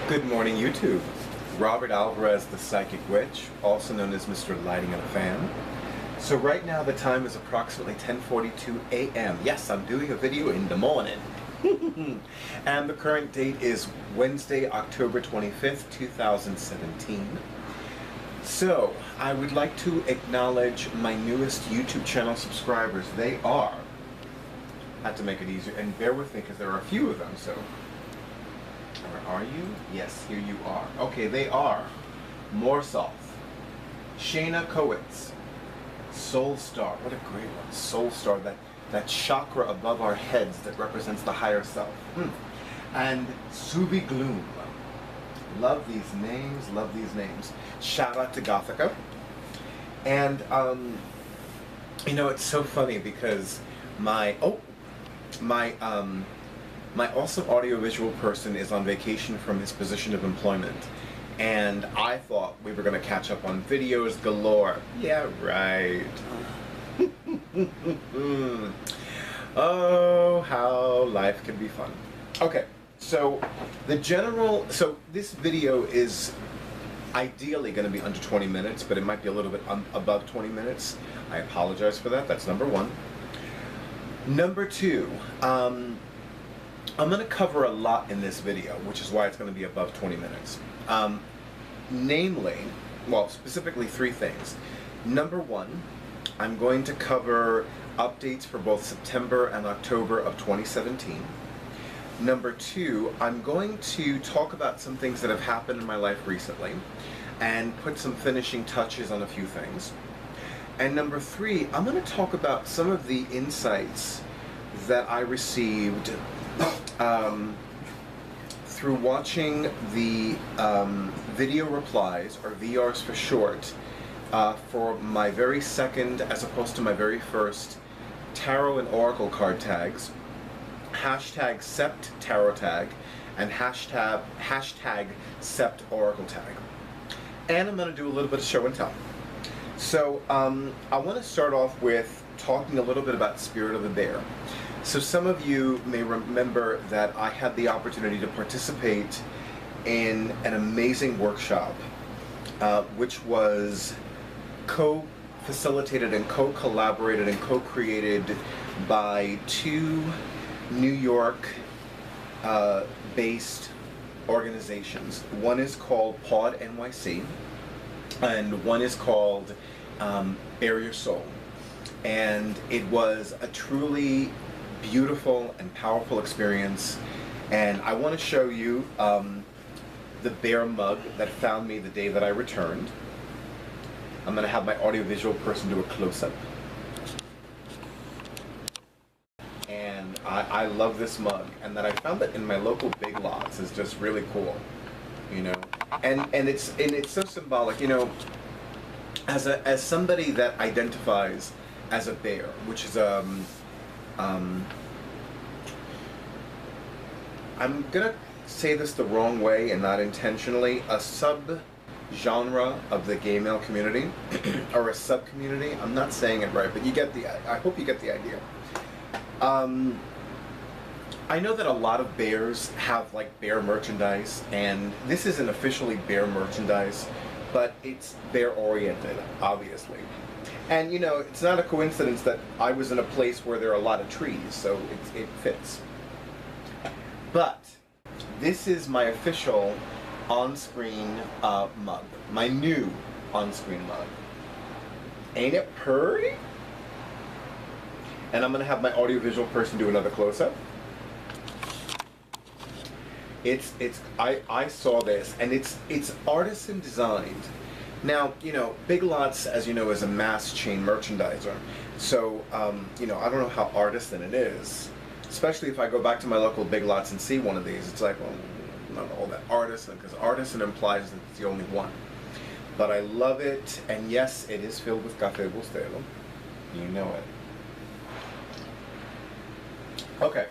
Good morning, YouTube. Robert Alvarez, the Psychic Witch, also known as Mr. Lighting on a Fan. So right now the time is approximately 10:42 a.m. Yes, I'm doing a video in the morning. And the current date is Wednesday, October 25th, 2017. So, I would like to acknowledge my newest YouTube channel subscribers. They are, had to make it easier, and bear with me because there are a few of them, so. Where are you? Yes, here you are. Okay, they are Morsoth, Shayna Kowitz, Soulstar, what a great one, Soulstar, that chakra above our heads that represents the higher self. And Subi Gloom. Love these names, love these names. Shout out to Gothica. And, you know, it's so funny because my awesome audiovisual person is on vacation from his position of employment. And I thought we were going to catch up on videos galore. Yeah, right. Oh, how life can be fun. Okay, so this video is ideally going to be under 20 minutes, but it might be a little bit above 20 minutes. I apologize for that. That's number one. Number two, I'm going to cover a lot in this video, which is why it's going to be above 20 minutes. Namely, well, specifically three things. Number one, I'm going to cover updates for both September and October of 2017. Number two, I'm going to talk about some things that have happened in my life recently and put some finishing touches on a few things. And number three, I'm going to talk about some of the insights that I received through watching the video replies, or VRs for short, for my very second, as opposed to my very first, tarot and oracle card tags, hashtag Sept Tarot Tag, and hashtag Sept Oracle Tag. And I'm going to do a little bit of show and tell. So I want to start off with talking a little bit about Spirit of the Bear. So some of you may remember that I had the opportunity to participate in an amazing workshop, which was co-facilitated and co-collaborated and co-created by two New York based organizations. One is called Pod NYC, and one is called Bare Your Soul. And it was a truly beautiful and powerful experience, and I want to show you the bear mug that found me the day that I returned. I'm going to have my audiovisual person do a close-up. And I love this mug, and that I found it in my local Big Lots is just really cool, you know. And it's so symbolic, you know. As somebody that identifies as a bear, which is I'm gonna say this the wrong way and not intentionally, a sub-genre of the gay male community, or a sub-community. I'm not saying it right, but you get I hope you get the idea. I know that a lot of bears have like bear merchandise, and this isn't officially bear merchandise, but it's bear oriented, obviously. And you know, it's not a coincidence that I was in a place where there are a lot of trees, so it fits. But this is my official on-screen mug, my new on-screen mug. Ain't it purty? And I'm gonna have my audiovisual person do another close-up. I saw this, and it's artisan designed. Now, you know, Big Lots, as you know, is a mass chain merchandiser. So, you know, I don't know how artisan it is. Especially if I go back to my local Big Lots and see one of these. It's like, well, not all that artisan, because artisan implies that it's the only one. But I love it, and yes, it is filled with Café Bustelo. You know it. Okay,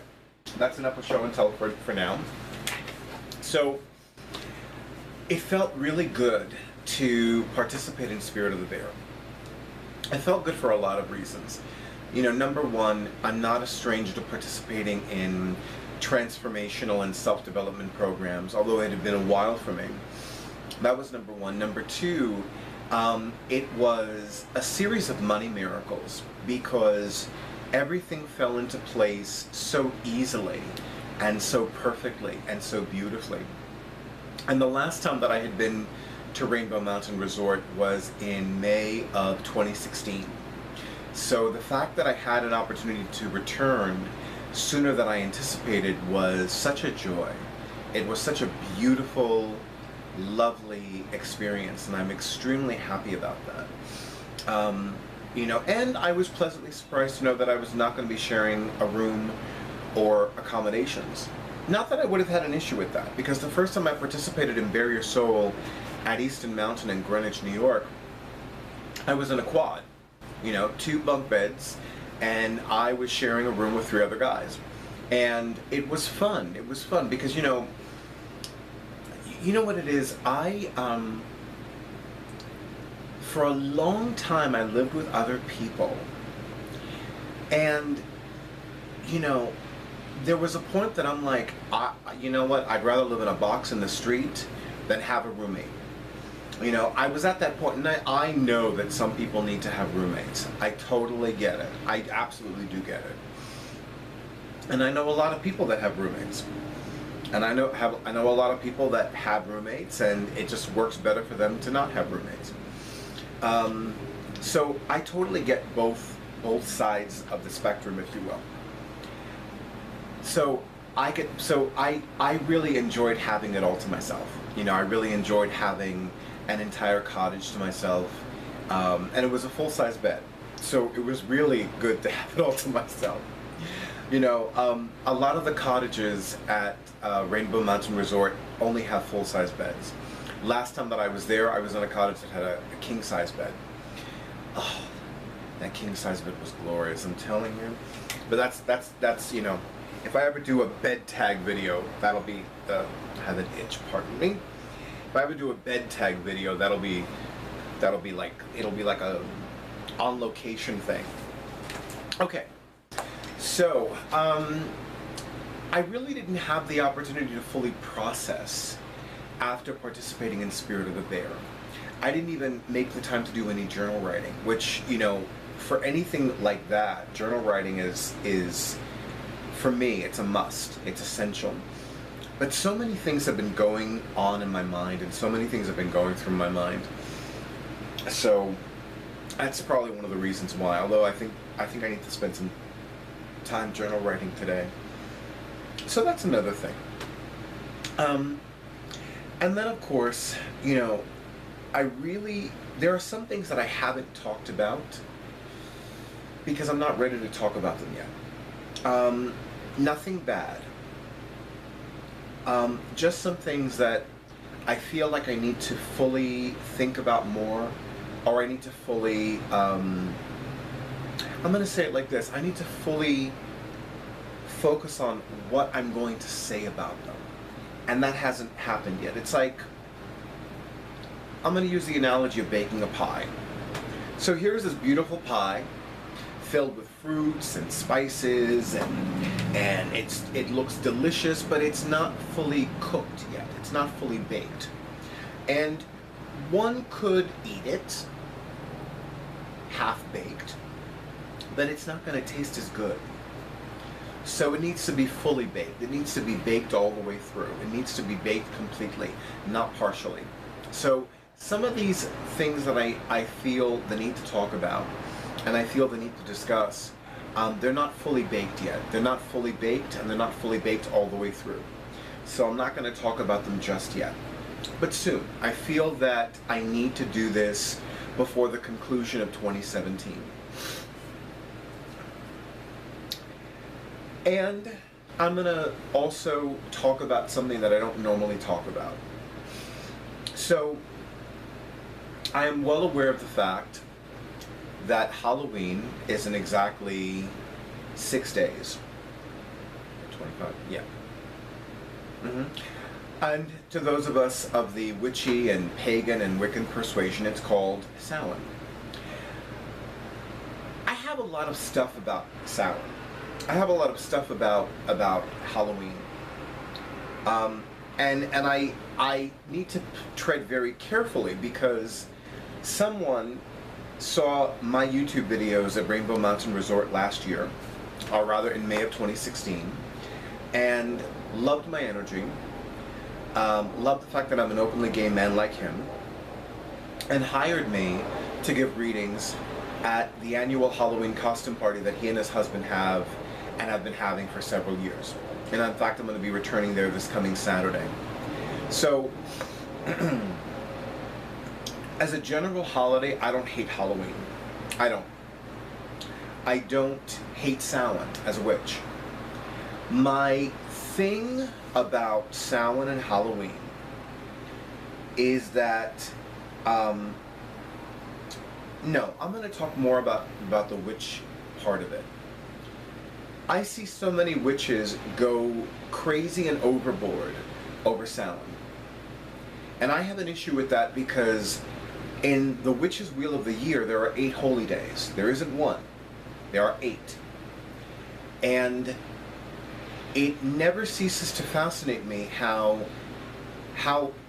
that's enough of show and tell for now. So, it felt really good to participate in Spirit of the Bear. It felt good for a lot of reasons. You know, number one, I'm not a stranger to participating in transformational and self-development programs, although it had been a while for me. That was number one. Number two, it was a series of money miracles, because everything fell into place so easily and so perfectly and so beautifully. And the last time that I had been to Rainbow Mountain Resort was in May of 2016. So the fact that I had an opportunity to return sooner than I anticipated was such a joy. It was such a beautiful, lovely experience, and I'm extremely happy about that. You know, and I was pleasantly surprised to know that I was not going to be sharing a room or accommodations. Not that I would have had an issue with that, because the first time I participated in Bare Your Soul at Easton Mountain in Greenwich, New York, I was in a quad, you know, 2 bunk beds, and I was sharing a room with 3 other guys. And it was fun. It was fun because, you know what it is? For a long time I lived with other people, and, you know, there was a point that I'm like, you know what, I'd rather live in a box in the street than have a roommate. You know, I was at that point, and I know that some people need to have roommates. I totally get it. I absolutely do get it. And I know a lot of people that have roommates. And I know a lot of people that have roommates, and it just works better for them to not have roommates. So I totally get both sides of the spectrum, if you will. So I really enjoyed having it all to myself. You know, I really enjoyed having an entire cottage to myself, and it was a full-size bed. So it was really good to have it all to myself. You know, a lot of the cottages at Rainbow Mountain Resort only have full-size beds. Last time that I was there, I was in a cottage that had a king-size bed. Oh, that king-size bed was glorious, I'm telling you. But that's you know, if I ever do a bed tag video, that'll be I have an itch, pardon me. If I ever do a bed tag video, it'll be like a on location thing. Okay. So, I really didn't have the opportunity to fully process after participating in Spirit of the Bear. I didn't even make the time to do any journal writing, which, you know, for anything like that, journal writing is for me, it's a must, it's essential. But so many things have been going on in my mind, and so many things have been going through my mind. So, that's probably one of the reasons why, although I think I need to spend some time journal writing today. So that's another thing. And then of course, you know, there are some things that I haven't talked about because I'm not ready to talk about them yet. Nothing bad. Just some things that I feel like I need to fully think about more, or I need to fully, I'm going to say it like this, I need to fully focus on what I'm going to say about them. And that hasn't happened yet. It's like, I'm going to use the analogy of baking a pie. So here's this beautiful pie filled with fruits and spices, and it looks delicious, but it's not fully cooked yet. It's not fully baked. And one could eat it half-baked, but it's not going to taste as good. So it needs to be fully baked. It needs to be baked all the way through. It needs to be baked completely, not partially. So some of these things that I feel the need to talk about, and I feel the need to discuss, they're not fully baked yet. They're not fully baked, and they're not fully baked all the way through. So I'm not going to talk about them just yet. But soon. I feel that I need to do this before the conclusion of 2017. And I'm going to also talk about something that I don't normally talk about. So, I am well aware of the fact that Halloween is in exactly 6 days. 25, yeah. And to those of us of the witchy and pagan and Wiccan persuasion, it's called Samhain. I have a lot of stuff about Samhain. I have a lot of stuff about Halloween, and I need to tread very carefully because someone saw my YouTube videos at Rainbow Mountain Resort last year, or rather in May of 2016, and loved my energy, loved the fact that I'm an openly gay man like him, and hired me to give readings at the annual Halloween costume party that he and his husband have and have been having for several years. And in fact, I'm going to be returning there this coming Saturday. So, as a general holiday, I don't hate Halloween. I don't. I don't hate Samhain as a witch. My thing about Samhain and Halloween is that, no, I'm going to talk more about the witch part of it. I see so many witches go crazy and overboard over Samhain. And I have an issue with that because in the Witch's Wheel of the Year, there are 8 holy days. There isn't one. There are 8. And it never ceases to fascinate me how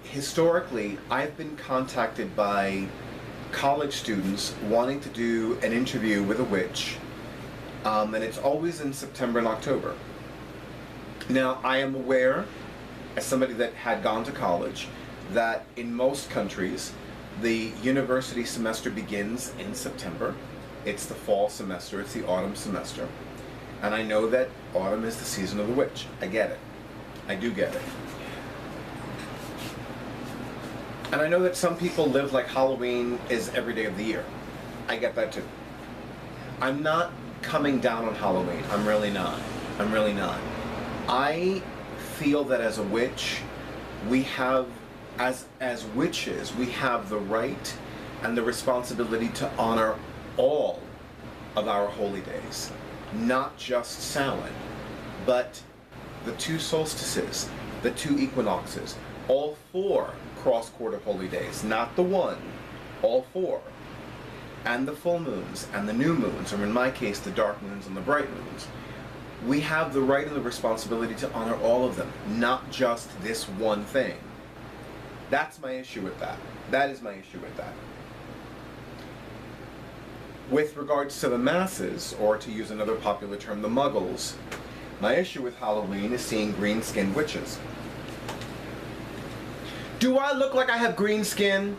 historically I've been contacted by college students wanting to do an interview with a witch, and it's always in September and October. Now, I am aware, as somebody that had gone to college, that in most countries the university semester begins in September. It's the fall semester, it's the autumn semester. And I know that autumn is the season of the witch. I get it. I do get it. And I know that some people live like Halloween is every day of the year. I get that too. I'm not coming down on Halloween. I'm really not. I'm really not. I feel that as a witch, we have, as witches, we have the right and the responsibility to honor all of our holy days. Not just Samhain, but the 2 solstices, the 2 equinoxes, all 4 cross-quarter holy days, not the one, all 4, and the full moons and the new moons, or in my case, the dark moons and the bright moons. We have the right and the responsibility to honor all of them, not just this one thing. That's my issue with that. That is my issue with that. With regards to the masses, or to use another popular term, the muggles, my issue with Halloween is seeing green-skinned witches. Do I look like I have green skin?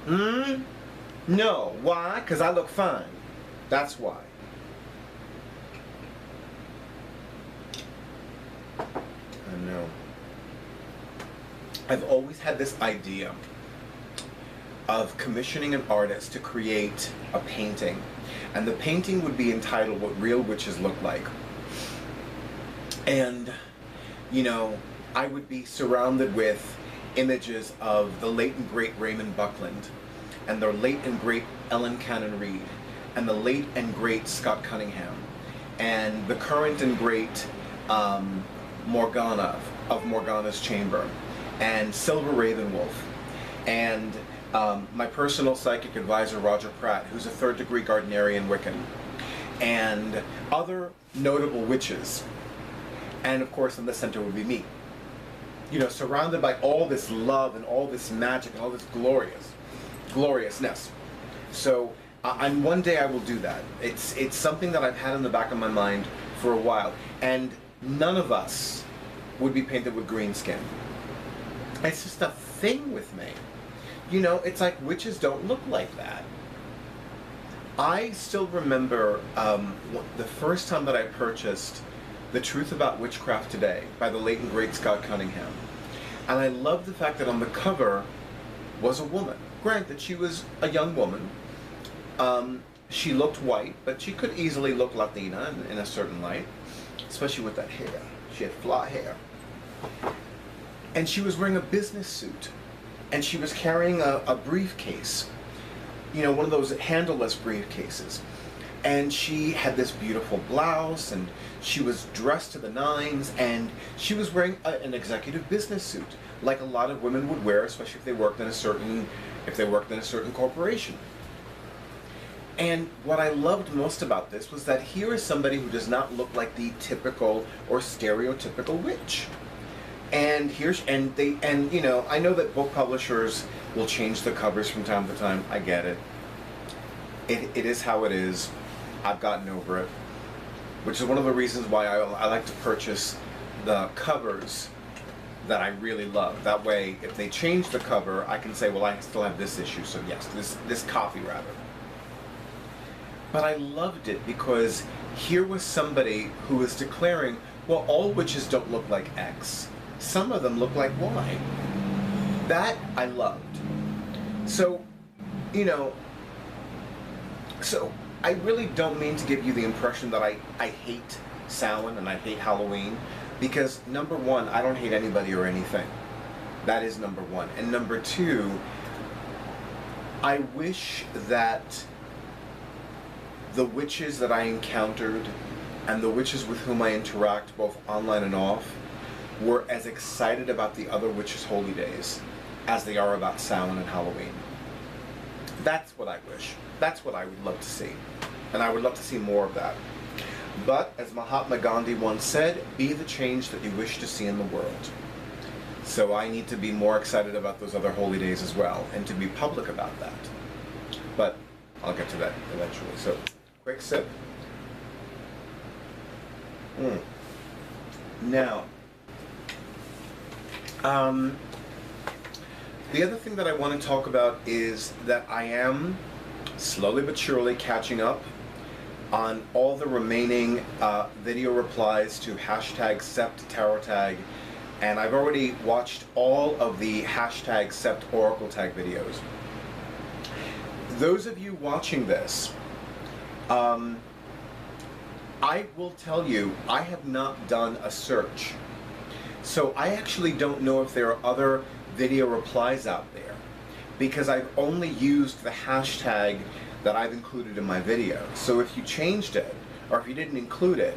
No. Why? Because I look fine. That's why. I know. I've always had this idea of commissioning an artist to create a painting, and the painting would be entitled What Real Witches Look Like. And, you know, I would be surrounded with images of the late and great Raymond Buckland, and the late and great Ellen Cannon Reed, and the late and great Scott Cunningham, and the current and great Morgana of Morgana's Chamber, and Silver Ravenwolf, and my personal psychic advisor, Roger Pratt, who's a 3rd-degree Gardnerian Wiccan, and other notable witches. And of course, in the center would be me. You know, surrounded by all this love and all this magic and all this gloriousness. So, and one day I will do that. It's something that I've had in the back of my mind for a while. And none of us would be painted with green skin. It's just a thing with me. You know, it's like witches don't look like that. I still remember the first time that I purchased The Truth About Witchcraft Today by the late and great Scott Cunningham. And I loved the fact that on the cover was a woman. Granted, she was a young woman. She looked white, but she could easily look Latina in a certain light, especially with that hair. She had flat hair. And she was wearing a business suit. And she was carrying a briefcase. You know, one of those handleless briefcases. And she had this beautiful blouse, and she was dressed to the nines, and she was wearing an executive business suit, like a lot of women would wear, especially if they worked in a certain corporation. And what I loved most about this was that here is somebody who does not look like the typical or stereotypical witch. And you know, I know that book publishers will change the covers from time to time. I get it. It is how it is. I've gotten over it, which is one of the reasons why I like to purchase the covers that I really love. That way, if they change the cover, I can say, well, I still have this issue, so yes, this copy rather. But I loved it because here was somebody who was declaring, well, all witches don't look like X. Some of them look like Y. That I loved. So, you know, so I really don't mean to give you the impression that I hate Samhain and I hate Halloween, because number one, I don't hate anybody or anything. That is number one. And number two, I wish that the witches that I encountered and the witches with whom I interact both online and off were as excited about the other witches' holy days as they are about Samhain and Halloween. That's what I wish. That's what I would love to see. And I would love to see more of that. But, as Mahatma Gandhi once said, be the change that you wish to see in the world. So I need to be more excited about those other holy days as well, and to be public about that. But I'll get to that eventually. So, quick sip. Now, the other thing that I want to talk about is that I am slowly but surely catching up on all the remaining video replies to hashtag Sept Tarot Tag, and I've already watched all of the hashtag Sept Oracle Tag videos. Those of you watching this, I will tell you, I have not done a search. So I actually don't know if there are other video replies out there, because I've only used the hashtag that I've included in my video. So if you changed it, or if you didn't include it,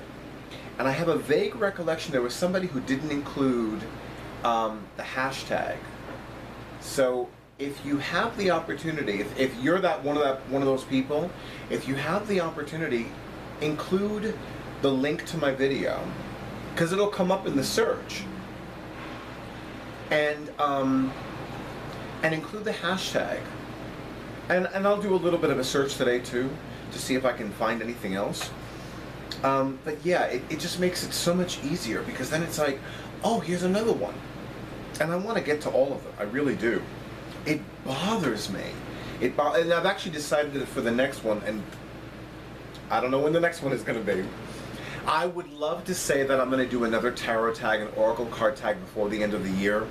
and I have a vague recollection there was somebody who didn't include the hashtag. So if you have the opportunity, if you're one of those people, if you have the opportunity, include the link to my video, because it'll come up in the search, and include the hashtag, and I'll do a little bit of a search today too to see if I can find anything else. But yeah, it just makes it so much easier, because then it's like, oh, here's another one, and I want to get to all of them. I really do. It bothers me. And I've actually decided for the next one, and I don't know when the next one is going to be. I would love to say that I'm going to do another tarot tag and oracle card tag before the end of the year.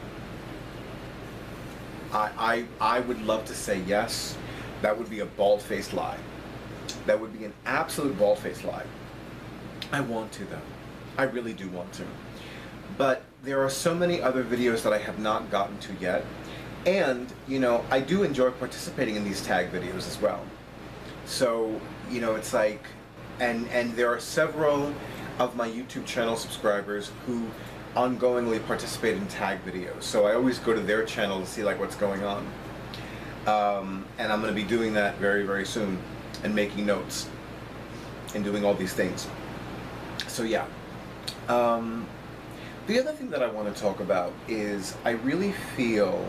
I would love to say yes. That would be a bald-faced lie. That would be an absolute bald-faced lie. I want to, though. I really do want to. But there are so many other videos that I have not gotten to yet. And, you know, I do enjoy participating in these tag videos as well. So, you know, it's like, and there are several of my YouTube channel subscribers who ongoingly participate in tag videos. So I always go to their channel to see like what's going on. And I'm going to be doing that very, very soon, and making notes and doing all these things. So yeah. The other thing that I want to talk about is I really feel,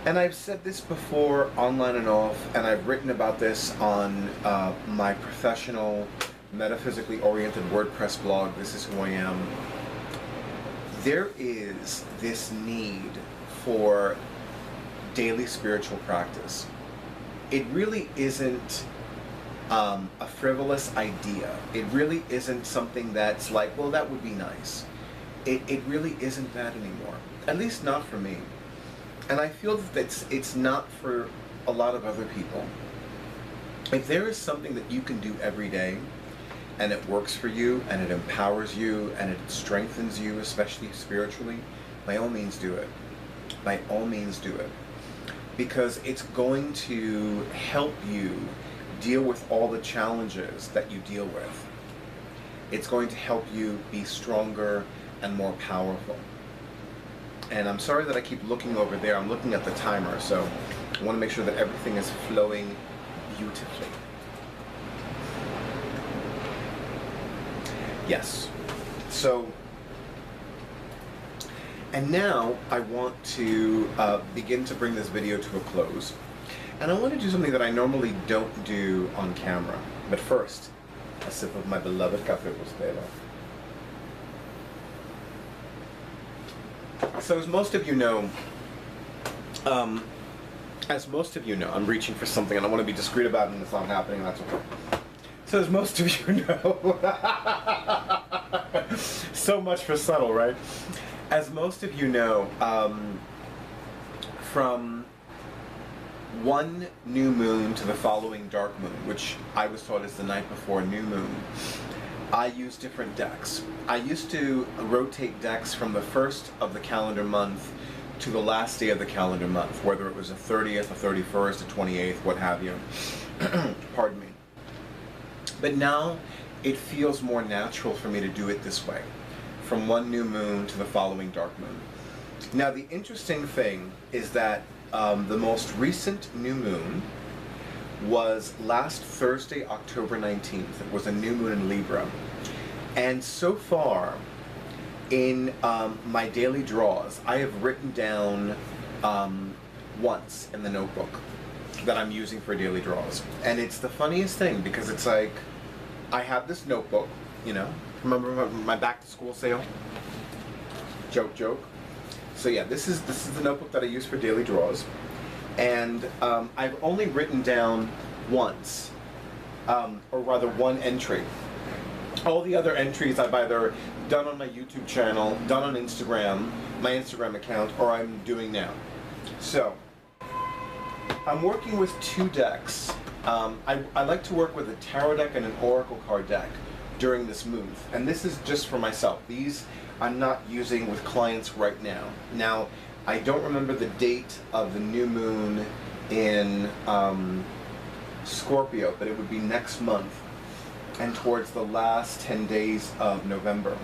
and I've said this before online and off, and I've written about this on my professional, metaphysically oriented WordPress blog, This Is Who I Am. There is this need for daily spiritual practice. It really isn't a frivolous idea. It really isn't something that's like, well, that would be nice. It really isn't that anymore. At least not for me. And I feel that it's not for a lot of other people. If there is something that you can do every day, and it works for you, and it empowers you, and it strengthens you, especially spiritually, by all means do it. By all means do it. Because it's going to help you deal with all the challenges that you deal with. It's going to help you be stronger and more powerful. And I'm sorry that I keep looking over there. I'm looking at the timer, so I want to make sure that everything is flowing beautifully. Yes. So, and now I want to begin to bring this video to a close. And I want to do something that I normally don't do on camera. But first, a sip of my beloved Café Bustelo. So as most of you know, I'm reaching for something and I want to be discreet about it and it's not happening, and that's okay. So as most of you know, so much for subtle, right? As most of you know, from one new moon to the following dark moon, which I was taught is the night before new moon, I use different decks. I used to rotate decks from the first of the calendar month to the last day of the calendar month, whether it was the 30th, the 31st, the 28th, what have you. Pardon me. But now it feels more natural for me to do it this way, from one new moon to the following dark moon. Now the interesting thing is that the most recent new moon was last Thursday, October 19th. It was a new moon in Libra. And so far, in my daily draws, I have written down once in the notebook that I'm using for daily draws. And it's the funniest thing, because it's like, I have this notebook, you know, remember my back to school sale? Joke, joke. So yeah, this is the notebook that I use for daily draws. And I've only written down once, or rather one entry. All the other entries I've either done on my YouTube channel, done on Instagram, my Instagram account, or I'm doing now. So, I'm working with two decks. I like to work with a tarot deck and an oracle card deck during this move. And this is just for myself. These I'm not using with clients right now. Now, I don't remember the date of the new moon in Scorpio, but it would be next month and towards the last 10 days of November.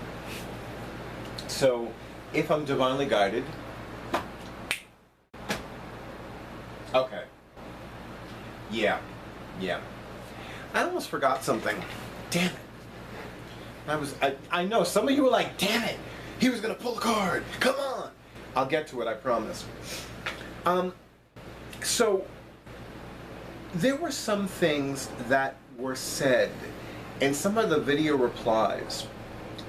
So, if I'm divinely guided, okay, yeah. I almost forgot something. Damn it. I know, some of you were like, damn it, he was gonna pull a card, come on. I'll get to it, I promise. So, there were some things that were said in some of the video replies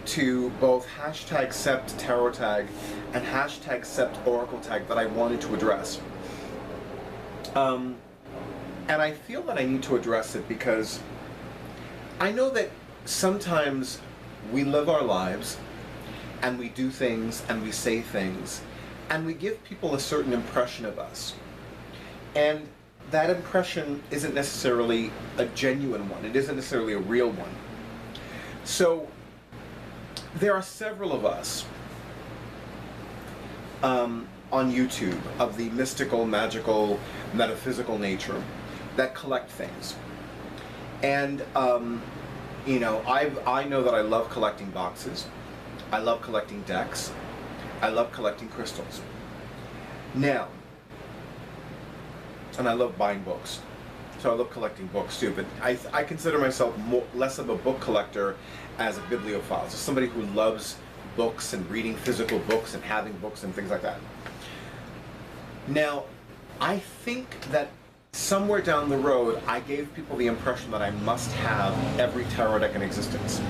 to both hashtag Sept Tarot Tag and hashtag Sept Oracle Tag that I wanted to address. And I feel that I need to address it because I know that sometimes we live our lives and we do things and we say things and we give people a certain impression of us. And that impression isn't necessarily a genuine one. It isn't necessarily a real one. So there are several of us on YouTube of the mystical, magical, metaphysical nature that collect things. And you know, I know that I love collecting boxes. I love collecting decks. I love collecting crystals. Now, and I love buying books. So I love collecting books too, but I consider myself less of a book collector as a bibliophile. So somebody who loves books and reading physical books and having books and things like that. Now, I think that somewhere down the road, I gave people the impression that I must have every tarot deck in existence,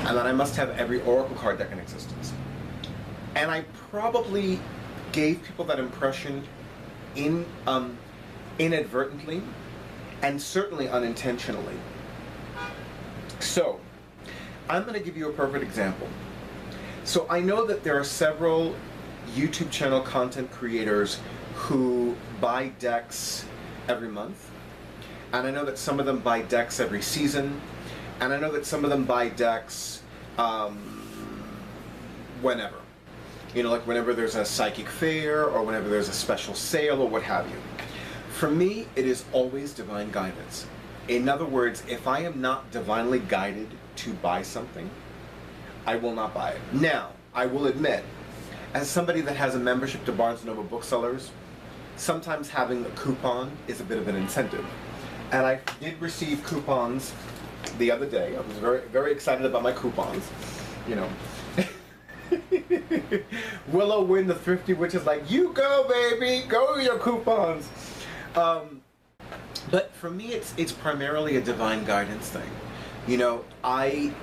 and that I must have every oracle card deck in existence. And I probably gave people that impression inadvertently, and certainly unintentionally. So, I'm going to give you a perfect example. So I know that there are several YouTube channel content creators who buy decks every month, and I know that some of them buy decks every season, and I know that some of them buy decks whenever. You know, like whenever there's a psychic fair, or whenever there's a special sale, or what have you. For me, it is always divine guidance. In other words, if I am not divinely guided to buy something, I will not buy it. Now, I will admit, as somebody that has a membership to Barnes & Noble Booksellers, sometimes having a coupon is a bit of an incentive. And I did receive coupons the other day. I was very, very excited about my coupons, you know. Willow Wynn, the thrifty witch, is like, you go, baby, go your coupons. But for me, it's primarily a divine guidance thing. You know, I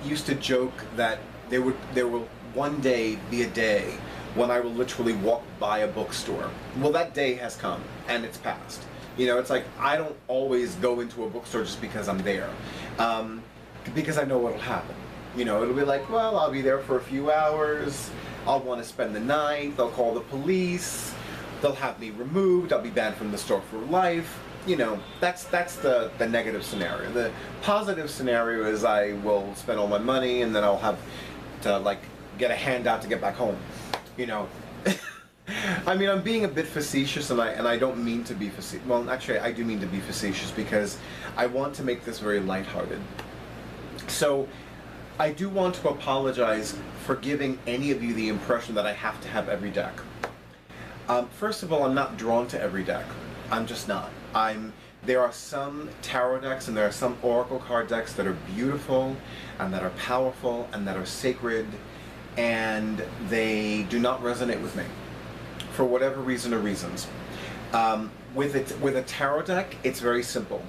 used to joke that there will one day be a day when I will literally walk by a bookstore. Well, that day has come, and it's passed. You know, it's like, I don't always go into a bookstore just because I'm there, because I know what'll happen. You know, it'll be like, well, I'll be there for a few hours, I'll want to spend the night, they'll call the police, they'll have me removed, I'll be banned from the store for life. You know, that's the negative scenario. The positive scenario is I will spend all my money and then I'll have to, like, get a handout to get back home. You know, I mean, I'm being a bit facetious, and I don't mean to be facetious. Well, actually, I do mean to be facetious because I want to make this very lighthearted. So, I do want to apologize for giving any of you the impression that I have to have every deck. First of all, I'm not drawn to every deck. I'm just not. There are some tarot decks and there are some oracle card decks that are beautiful and that are powerful and that are sacred, and they do not resonate with me for whatever reason or reasons. With a tarot deck, it's very simple.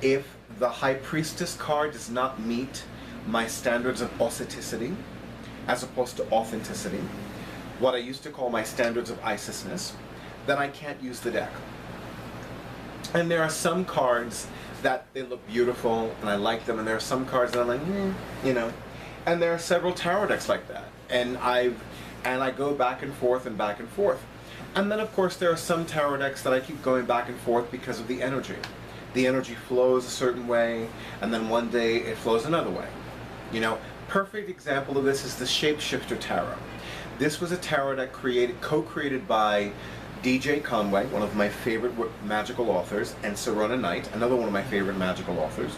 If the High Priestess card does not meet my standards of authenticity, as opposed to authenticity, what I used to call my standards of Isisness, then I can't use the deck. And there are some cards that they look beautiful and I like them, and there are some cards that I'm like, you know. And there are several tarot decks like that, and I go back and forth and back and forth. And then of course there are some tarot decks that I keep going back and forth because of the energy. The energy flows a certain way, and then one day it flows another way. You know, perfect example of this is the Shapeshifter Tarot. This was a tarot deck co-created by DJ Conway, one of my favorite magical authors, and Serona Knight, another one of my favorite magical authors,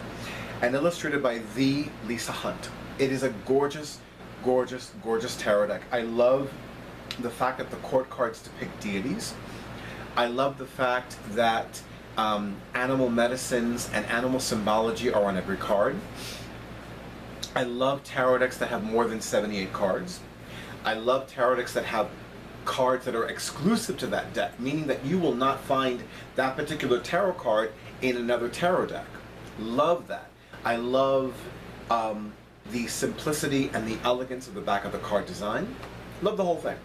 and illustrated by the Lisa Hunt. It is a gorgeous, gorgeous, gorgeous tarot deck. I love the fact that the court cards depict deities. I love the fact that animal medicines and animal symbology are on every card. I love tarot decks that have more than 78 cards. I love tarot decks that have cards that are exclusive to that deck, meaning that you will not find that particular tarot card in another tarot deck. Love that. I love the simplicity and the elegance of the back of the card design. Love the whole thing.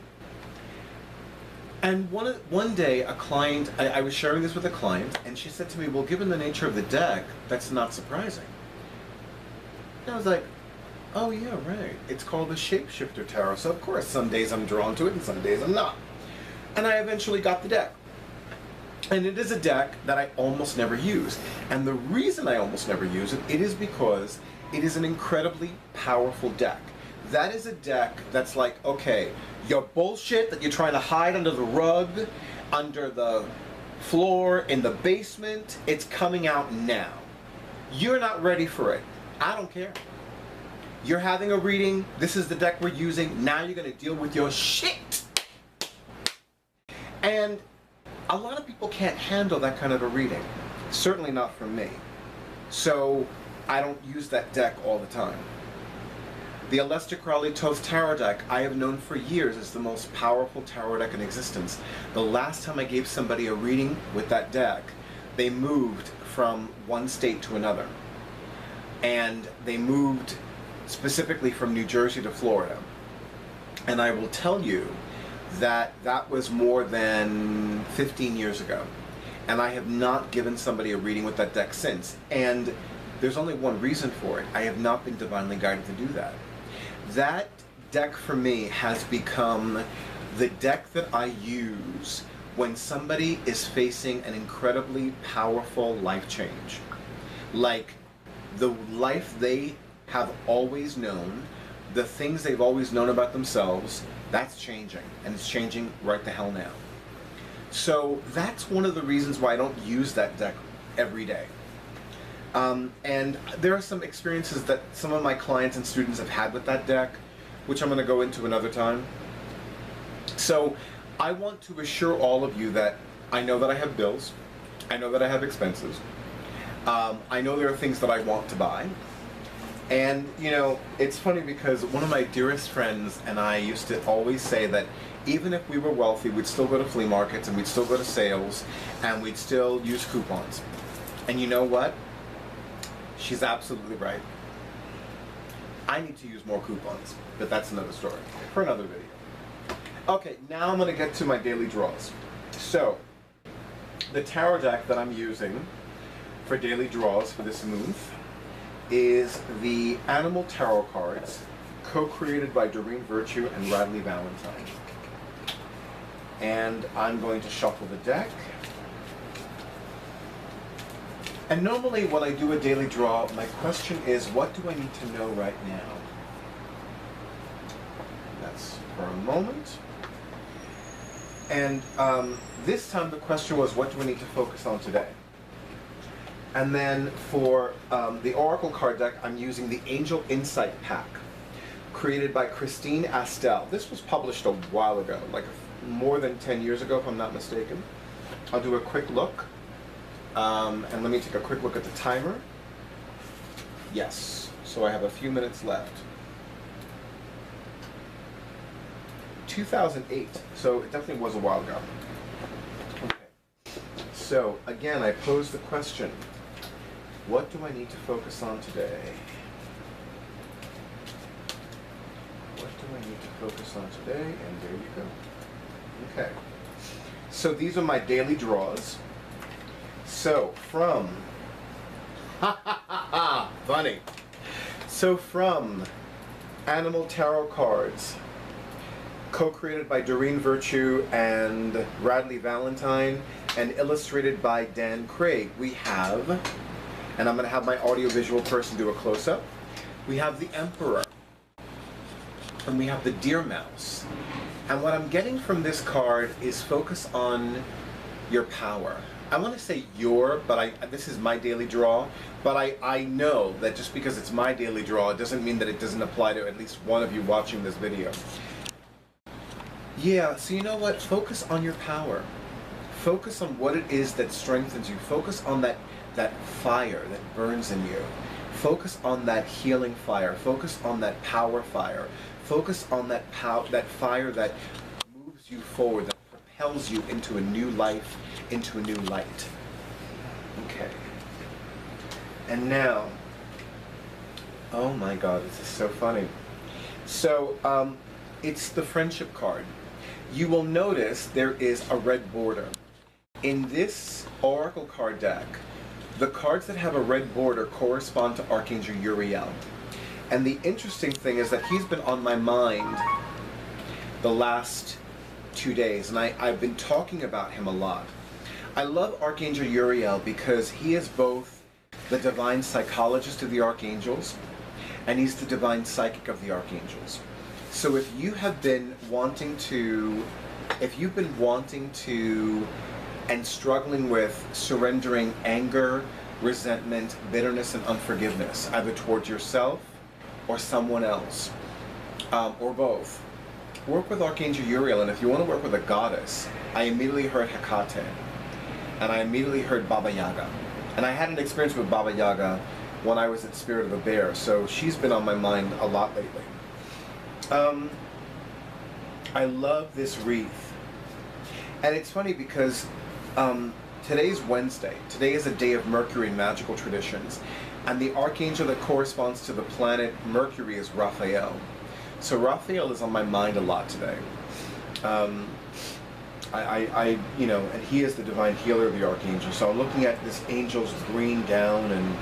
And one day a client, I was sharing this with a client, and she said to me, well, given the nature of the deck, that's not surprising. And I was like, oh yeah, right. It's called the Shapeshifter Tarot, so of course some days I'm drawn to it and some days I'm not. And I eventually got the deck. And it is a deck that I almost never use. And the reason I almost never use it, it is because it is an incredibly powerful deck. That is a deck that's like, okay, your bullshit that you're trying to hide under the rug, under the floor, in the basement, it's coming out now. You're not ready for it. I don't care. You're having a reading, this is the deck we're using, now you're going to deal with your shit. And a lot of people can't handle that kind of a reading. Certainly not from me. So I don't use that deck all the time. The Aleister Crowley Thoth Tarot deck I have known for years as the most powerful tarot deck in existence. The last time I gave somebody a reading with that deck, they moved from one state to another. And they moved specifically from New Jersey to Florida. And I will tell you that that was more than 15 years ago. And I have not given somebody a reading with that deck since. And there's only one reason for it. I have not been divinely guided to do that. That deck for me has become the deck that I use when somebody is facing an incredibly powerful life change. Like the life they have always known, the things they've always known about themselves, that's changing, and it's changing right the hell now. So that's one of the reasons why I don't use that deck every day. And there are some experiences that some of my clients and students have had with that deck, which I'm going to go into another time. So I want to assure all of you that I know that I have bills. I know that I have expenses. I know there are things that I want to buy. And, you know, it's funny because one of my dearest friends and I used to always say that even if we were wealthy, we'd still go to flea markets and we'd still go to sales and we'd still use coupons. And you know what? She's absolutely right. I need to use more coupons, but that's another story for another video. Okay, now I'm going to get to my daily draws. So, the tarot deck that I'm using for daily draws for this month is the Animal Tarot cards, co-created by Doreen Virtue and Radley Valentine. And I'm going to shuffle the deck. And normally when I do a daily draw, my question is, what do I need to know right now? That's for a moment. And this time the question was, what do I need to focus on today? And then for the Oracle card deck, I'm using the Angel Insight Pack, created by Christine Astel. This was published a while ago, like more than 10 years ago, if I'm not mistaken. I'll do a quick look. And let me take a quick look at the timer. Yes, so I have a few minutes left. 2008, so it definitely was a while ago. Okay, so again, I pose the question, what do I need to focus on today? What do I need to focus on today? And there you go. Okay, so these are my daily draws. So from, funny. So from Animal Tarot cards, co-created by Doreen Virtue and Radley Valentine, and illustrated by Dan Craig, we have, and I'm going to have my audiovisual person do a close-up, we have the Emperor, and we have the Deer Mouse. And what I'm getting from this card is focus on your power. I want to say your, but this is my daily draw, but I know that just because it's my daily draw, it doesn't mean that it doesn't apply to at least one of you watching this video. Yeah, so you know what? Focus on your power. Focus on what it is that strengthens you. Focus on that fire that burns in you. Focus on that healing fire. Focus on that power fire. Focus on that fire that moves you forward, that propels you into a new life, into a new light. Okay. And now, oh my God, this is so funny. So, it's the Friendship card. You will notice there is a red border. In this Oracle card deck, the cards that have a red border correspond to Archangel Uriel. And the interesting thing is that he's been on my mind the last 2 days, and I've been talking about him a lot. I love Archangel Uriel because he is both the divine psychologist of the archangels, and he's the divine psychic of the archangels. So if you have been wanting to, and struggling with surrendering anger, resentment, bitterness, and unforgiveness, either towards yourself or someone else, or both, work with Archangel Uriel. And if you want to work with a goddess, I immediately heard Hecate, and I immediately heard Baba Yaga. And I had an experience with Baba Yaga when I was at Spirit of the Bear, so she's been on my mind a lot lately. I love this wreath. And it's funny because today's Wednesday. Today is a day of Mercury in magical traditions. And the archangel that corresponds to the planet Mercury is Raphael. So Raphael is on my mind a lot today. You know, and he is the divine healer of the archangel. So I'm looking at this angel's green gown and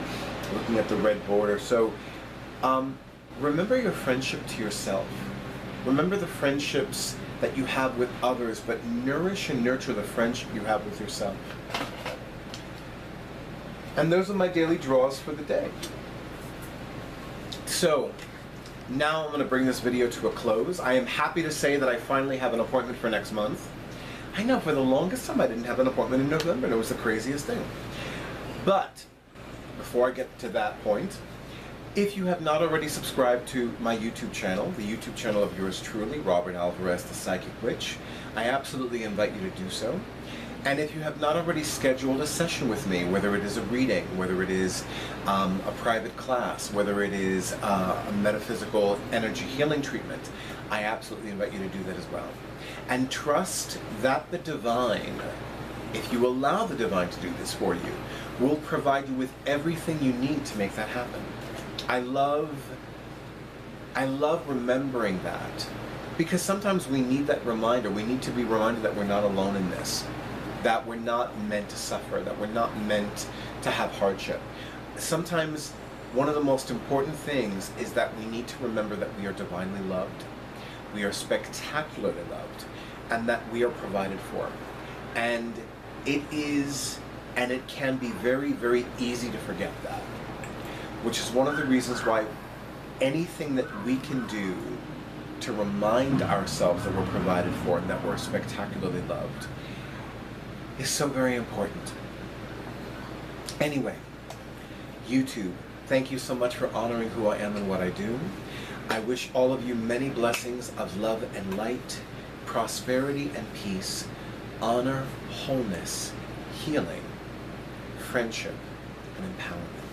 looking at the red border. So remember your friendship to yourself. Remember the friendships that you have with others, but nourish and nurture the friendship you have with yourself. And those are my daily draws for the day. So now I'm going to bring this video to a close. I am happy to say that I finally have an appointment for next month. I know, for the longest time I didn't have an appointment in November, and it was the craziest thing. But before I get to that point, if you have not already subscribed to my YouTube channel, the YouTube channel of yours truly, Robert Alvarez, the Psychic Witch, I absolutely invite you to do so. And if you have not already scheduled a session with me, whether it is a reading, whether it is a private class, whether it is a metaphysical energy healing treatment, I absolutely invite you to do that as well. And trust that the divine, if you allow the divine to do this for you, will provide you with everything you need to make that happen. I love remembering that, because sometimes we need that reminder. We need to be reminded that we're not alone in this, that we're not meant to suffer, that we're not meant to have hardship. Sometimes one of the most important things is that we need to remember that we are divinely loved, we are spectacularly loved, and that we are provided for. And it can be very, very easy to forget that, which is one of the reasons why anything that we can do to remind ourselves that we're provided for and that we're spectacularly loved is so very important. Anyway, YouTube, thank you so much for honoring who I am and what I do. I wish all of you many blessings of love and light, prosperity and peace, honor, wholeness, healing, friendship, and empowerment.